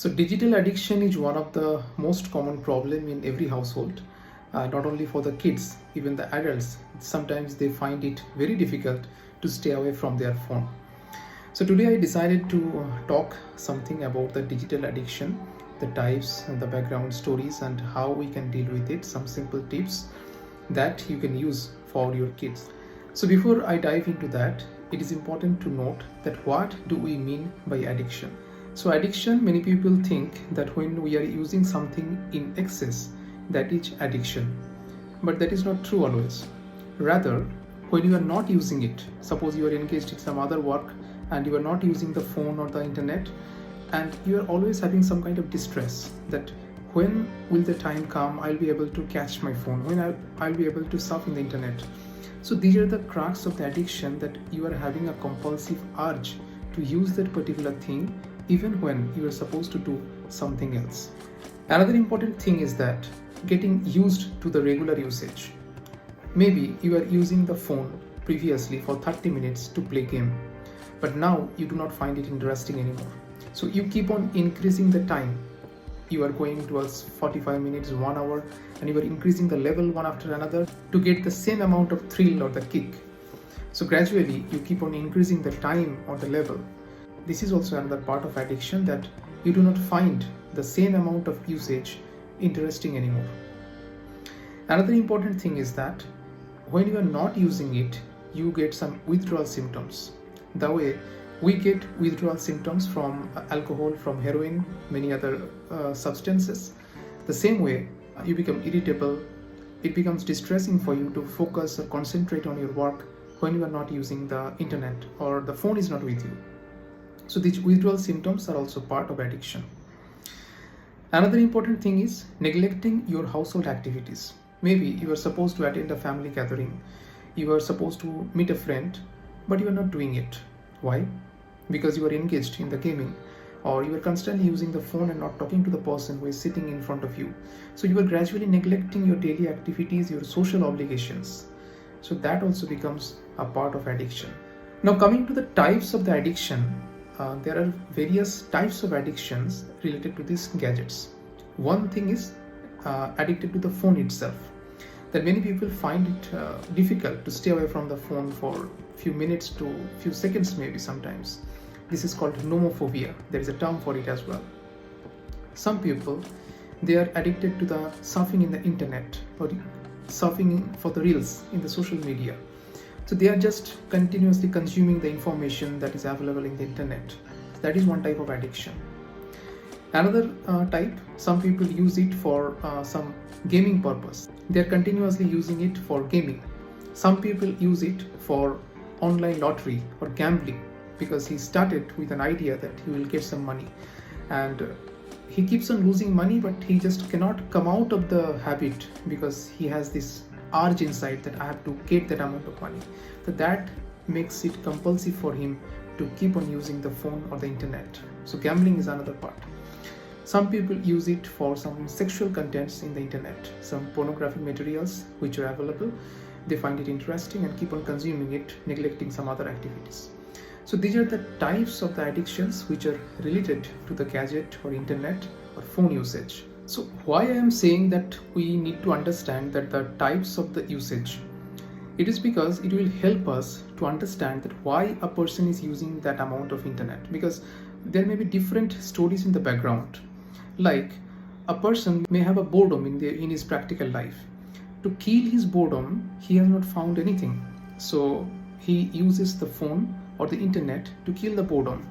So digital addiction is one of the most common problem in every household, not only for the kids, even the adults. Sometimes they find it very difficult to stay away from their phone. So today I decided to talk something about the digital addiction, the types and the background stories and how we can deal with it, some simple tips that you can use for your kids. So before I dive into that, it is important to note that what do we mean by addiction? So addiction, many people think that when we are using something in excess, that is addiction. But that is not true always. Rather, when you are not using it, suppose you are engaged in some other work and you are not using the phone or the internet, and you are always having some kind of distress that when will the time come I'll be able to catch my phone, when I'll be able to surf in the internet. So these are the crux of the addiction, that you are having a compulsive urge to use that particular thing even when you are supposed to do something else. Another important thing is that getting used to the regular usage. Maybe you are using the phone previously for 30 minutes to play game, but now you do not find it interesting anymore. So you keep on increasing the time. You are going towards 45 minutes, 1 hour, and you are increasing the level one after another to get the same amount of thrill or the kick. So gradually you keep on increasing the time or the level. This is also another part of addiction, that you do not find the same amount of usage interesting anymore. Another important thing is that when you are not using it, you get some withdrawal symptoms. The way we get withdrawal symptoms from alcohol, from heroin, many other substances, the same way you become irritable. It becomes distressing for you to focus or concentrate on your work when you are not using the internet or the phone is not with you. So these withdrawal symptoms are also part of addiction. Another important thing is neglecting your household activities. Maybe you are supposed to attend a family gathering, you are supposed to meet a friend, but you are not doing it. Why? Because you are engaged in the gaming, or you are constantly using the phone and not talking to the person who is sitting in front of you. So you are gradually neglecting your daily activities, your social obligations. So that also becomes a part of addiction. Now coming to the types of the addiction, there are various types of addictions related to these gadgets. One thing is addicted to the phone itself, that many people find it difficult to stay away from the phone for few minutes to few seconds, maybe sometimes. This is called nomophobia. There is a term for it as well. Some people, they are addicted to the surfing in the internet or surfing for the reels in the social media. So they are just continuously consuming the information that is available in the internet. That is one type of addiction. Another type, some people use it for some gaming purpose. They are continuously using it for gaming. Some people use it for online lottery or gambling, because he started with an idea that he will get some money, and he keeps on losing money, but he just cannot come out of the habit because he has this urge inside that I have to get that amount of money. So that makes it compulsive for him to keep on using the phone or the internet. So gambling is another part. Some people use it for some sexual contents in the internet, some pornographic materials which are available. They find it interesting and keep on consuming it, neglecting some other activities. So these are the types of the addictions which are related to the gadget or internet or phone usage. So why I am saying that we need to understand that the types of the usage, it is because it will help us to understand that why a person is using that amount of internet, because there may be different stories in the background. Like a person may have a boredom in his practical life. To kill his boredom, he has not found anything. So he uses the phone or the internet to kill the boredom.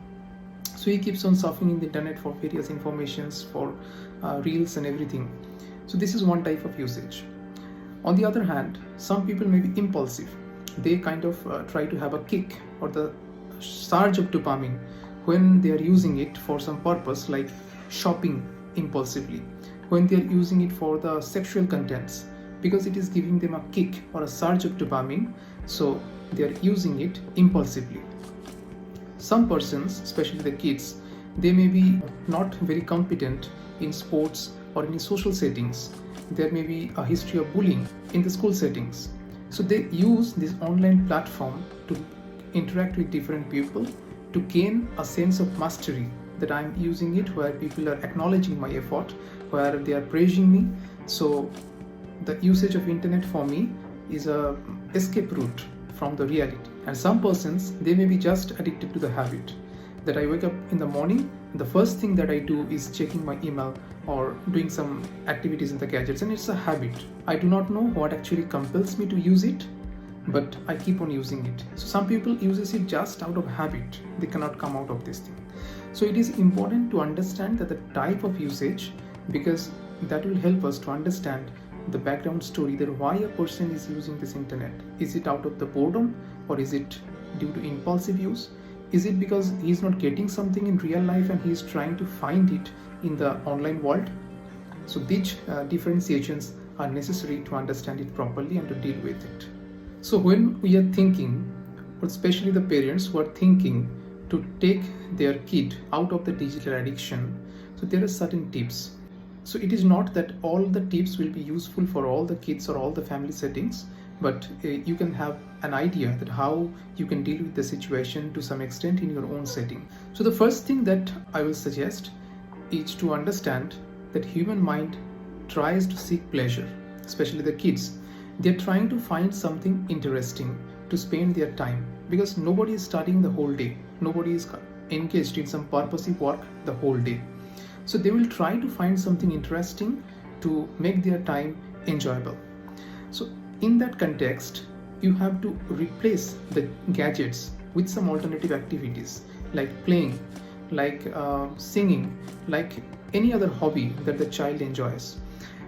So he keeps on surfing in the internet for various informations, for reels and everything. So this is one type of usage. On the other hand, some people may be impulsive. They kind of try to have a kick or the surge of dopamine when they are using it for some purpose, like shopping impulsively, when they are using it for the sexual contents, because it is giving them a kick or a surge of dopamine. So they are using it impulsively. Some persons, especially the kids, they may be not very competent in sports or in social settings. There may be a history of bullying in the school settings. So they use this online platform to interact with different people, to gain a sense of mastery that I'm using it, where people are acknowledging my effort, where they are praising me. So the usage of internet for me is a escape route from the reality. And some persons, they may be just addicted to the habit that I wake up in the morning and the first thing that I do is checking my email or doing some activities in the gadgets, and it's a habit. I do not know what actually compels me to use it, but I keep on using it. So some people uses it just out of habit. They cannot come out of this thing. So it is important to understand that the type of usage, because that will help us to understand the background story, that why a person is using this internet. Is it out of the boredom, or is it due to impulsive use? Is it because he's not getting something in real life and he's trying to find it in the online world? So these differentiations are necessary to understand it properly and to deal with it. So when we are thinking, or especially the parents who are thinking to take their kid out of the digital addiction, so there are certain tips. So it is not that all the tips will be useful for all the kids or all the family settings, but you can have an idea that how you can deal with the situation to some extent in your own setting. So the first thing that I will suggest is to understand that human mind tries to seek pleasure, especially the kids. They're trying to find something interesting to spend their time, because nobody is studying the whole day. Nobody is engaged in some purposive work the whole day. So they will try to find something interesting to make their time enjoyable. So in that context, you have to replace the gadgets with some alternative activities like playing, like singing, like any other hobby that the child enjoys.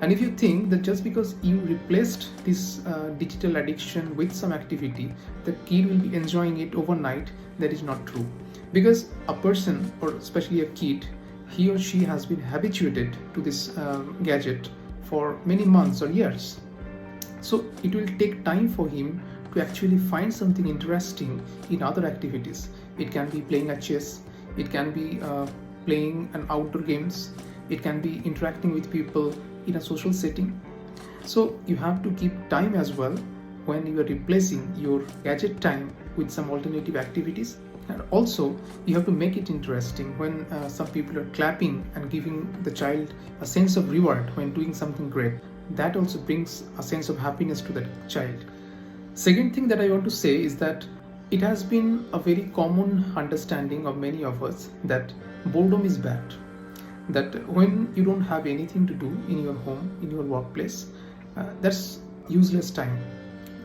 And if you think that just because you replaced this digital addiction with some activity, the kid will be enjoying it overnight, that is not true. Because a person, or especially a kid, he or she has been habituated to this gadget for many months or years. So it will take time for him to actually find something interesting in other activities. It can be playing a chess, it can be playing an outdoor games, it can be interacting with people in a social setting. So you have to keep time as well when you are replacing your gadget time with some alternative activities. And also you have to make it interesting. When some people are clapping and giving the child a sense of reward when doing something great, that also brings a sense of happiness to the child. Second thing that I want to say is that it has been a very common understanding of many of us that boredom is bad. That when you don't have anything to do in your home, in your workplace, that's useless time.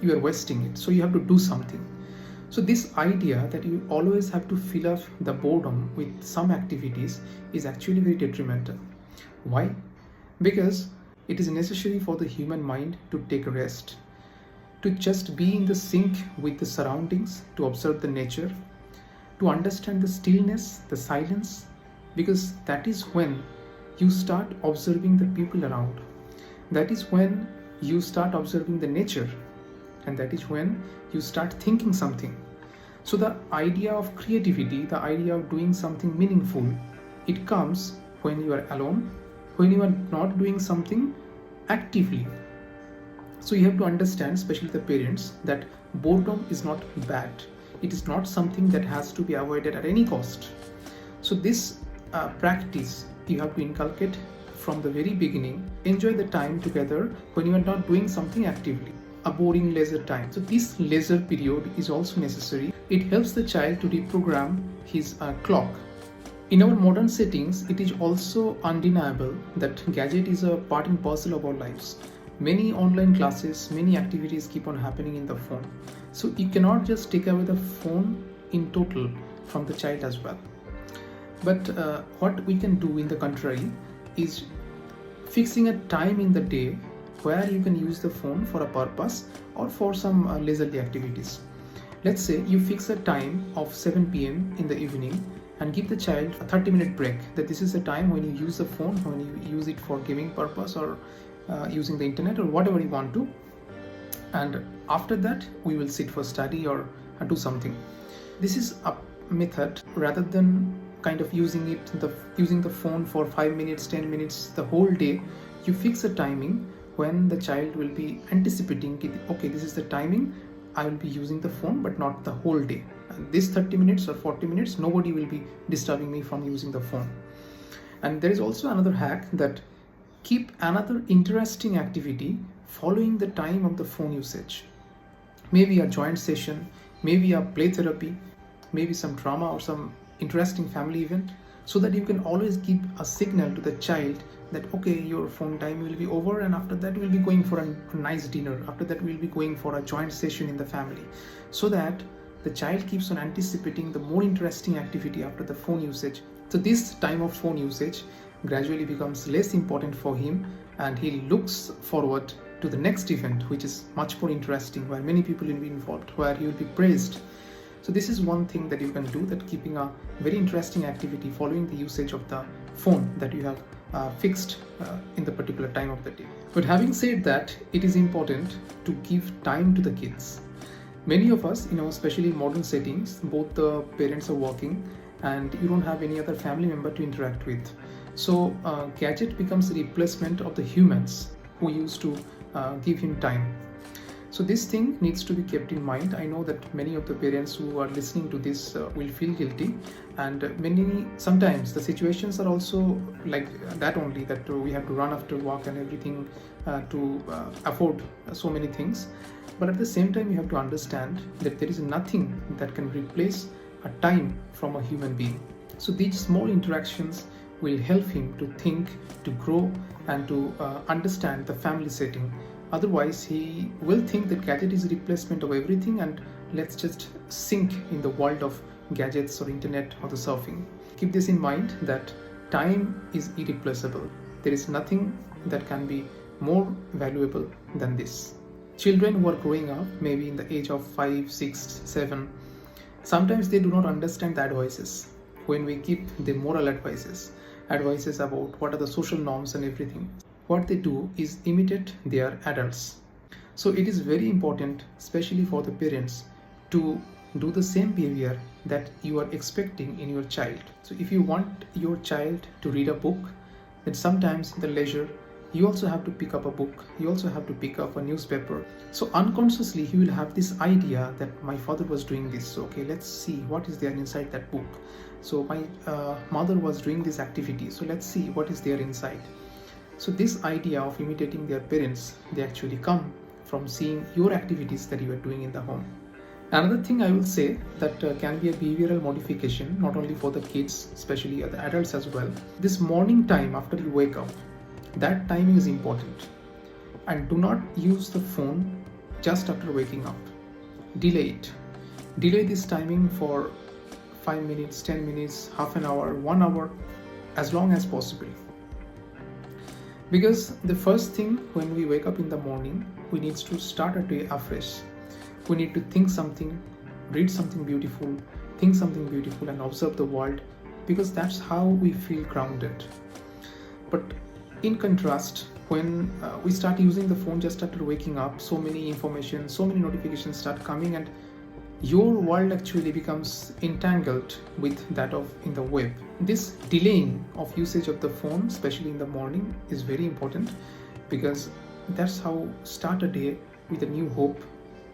You are wasting it. So you have to do something. So this idea that you always have to fill up the boredom with some activities is actually very detrimental. Why? Because it is necessary for the human mind to take rest, to just be in the sync with the surroundings, to observe the nature, to understand the stillness, the silence, because that is when you start observing the people around. That is when you start observing the nature, and that is when you start thinking something. So the idea of creativity, the idea of doing something meaningful, it comes when you are alone, when you are not doing something actively. So you have to understand, especially the parents, that boredom is not bad. It is not something that has to be avoided at any cost. So this practice you have to inculcate from the very beginning. Enjoy the time together when you are not doing something actively, a boring leisure time. So this leisure period is also necessary. It helps the child to reprogram his clock. In our modern settings, it is also undeniable that gadget is a part and parcel of our lives. Many online classes, many activities keep on happening in the phone. So you cannot just take away the phone in total from the child as well. But what we can do in the contrary is fixing a time in the day where you can use the phone for a purpose or for some leisurely activities. Let's say you fix a time of 7 p.m. in the evening and give the child a 30-minute break, that this is the time when you use the phone, when you use it for gaming purpose or using the internet or whatever you want to. And after that, we will sit for study or do something. This is a method rather than kind of using the phone for 5 minutes, 10 minutes, the whole day. You fix a timing when the child will be anticipating, okay, this is the timing I will be using the phone, but not the whole day. this 30 minutes or 40 minutes, nobody will be disturbing me from using the phone. And there is also another hack, that keep another interesting activity following the time of the phone usage. Maybe a joint session, maybe a play therapy, maybe some drama or some interesting family event, so that you can always give a signal to the child that okay, your phone time will be over, and after that we'll be going for a nice dinner, after that we'll be going for a joint session in the family, so that the child keeps on anticipating the more interesting activity after the phone usage. So this time of phone usage gradually becomes less important for him, and he looks forward to the next event, which is much more interesting, where many people will be involved, where he will be praised. So this is one thing that you can do, that keeping a very interesting activity following the usage of the phone that you have fixed in the particular time of the day. But having said that, it is important to give time to the kids. Many of us, especially in modern settings, both the parents are working and you don't have any other family member to interact with. So gadget becomes a replacement of the humans who used to give him time. So this thing needs to be kept in mind. I know that many of the parents who are listening to this will feel guilty, and sometimes the situations are also like that only, that we have to run after work and everything to afford so many things. But at the same time, you have to understand that there is nothing that can replace a time from a human being. So these small interactions will help him to think, to grow, and to understand the family setting. Otherwise, he will think that gadget is a replacement of everything, and let's just sink in the world of gadgets or internet or the surfing. Keep this in mind, that time is irreplaceable. There is nothing that can be more valuable than this. Children who are growing up, maybe in the age of 5, 6, 7, sometimes they do not understand the advices. When we give them moral advices about what are the social norms and everything, what they do is imitate their adults. So it is very important, especially for the parents, to do the same behavior that you are expecting in your child. So if you want your child to read a book, then sometimes in the leisure, you also have to pick up a book, you also have to pick up a newspaper. So unconsciously, he will have this idea that my father was doing this. So, okay, let's see what is there inside that book. So my mother was doing this activity. So let's see what is there inside. So this idea of imitating their parents, they actually come from seeing your activities that you are doing in the home. Another thing I will say that can be a behavioral modification, not only for the kids, especially the adults as well. This morning time after you wake up, that timing is important. And do not use the phone just after waking up. Delay it. Delay this timing for 5 minutes, 10 minutes, half an hour, 1 hour, as long as possible. Because the first thing when we wake up in the morning, we need to start our day afresh. We need to think something, read something beautiful, think something beautiful, and observe the world, because that's how we feel grounded. But in contrast, when we start using the phone just after waking up, so many information, so many notifications start coming, and your world actually becomes entangled with that of in the web. This delaying of usage of the phone, especially in the morning, is very important, because that's how start a day with a new hope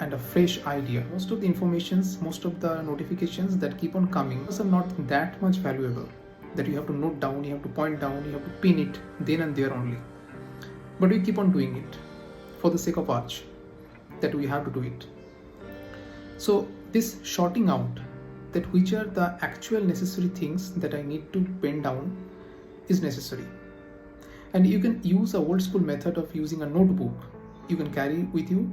and a fresh idea. Most of the informations, most of the notifications that keep on coming are not that much valuable that you have to note down, you have to point down, you have to pin it then and there only. But we keep on doing it for the sake of arch, that we have to do it. So this sorting out, that which are the actual necessary things that I need to pen down, is necessary. And you can use a old school method of using a notebook. You can carry with you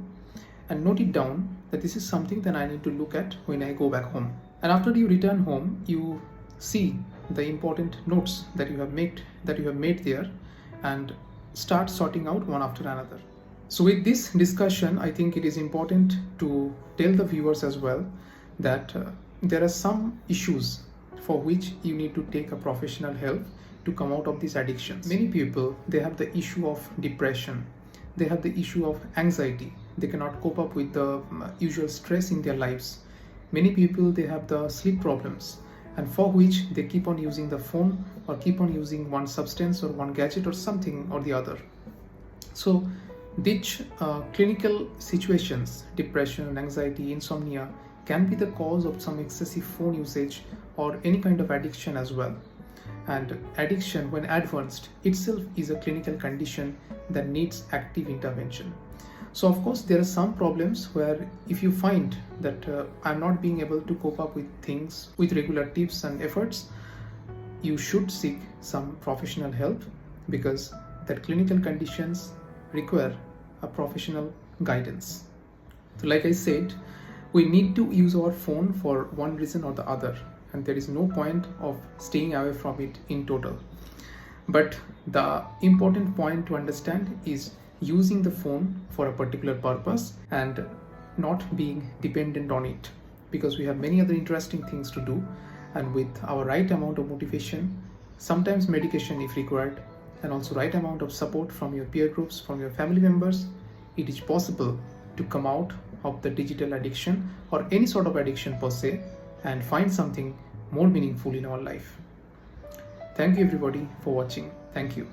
and note it down that this is something that I need to look at when I go back home. And after you return home, you see the important notes that you have made there, and start sorting out one after another. So with this discussion, I think it is important to tell the viewers as well that there are some issues for which you need to take a professional help to come out of these addictions. Many people, they have the issue of depression, they have the issue of anxiety, they cannot cope up with the usual stress in their lives. Many people, they have the sleep problems, and for which they keep on using the phone or keep on using one substance or one gadget or something or the other. So these clinical situations, depression, anxiety, insomnia, can be the cause of some excessive phone usage or any kind of addiction as well. And addiction, when advanced, itself is a clinical condition that needs active intervention. So of course there are some problems where if you find that I'm not being able to cope up with things with regular tips and efforts, you should seek some professional help, because that clinical conditions require a professional guidance. So like I said, we need to use our phone for one reason or the other, and there is no point of staying away from it in total. But the important point to understand is using the phone for a particular purpose and not being dependent on it, because we have many other interesting things to do, and with our right amount of motivation, sometimes medication if required, and also right amount of support from your peer groups, from your family members, it is possible to come out of the digital addiction or any sort of addiction per se, and find something more meaningful in our life. Thank you everybody for watching. Thank you.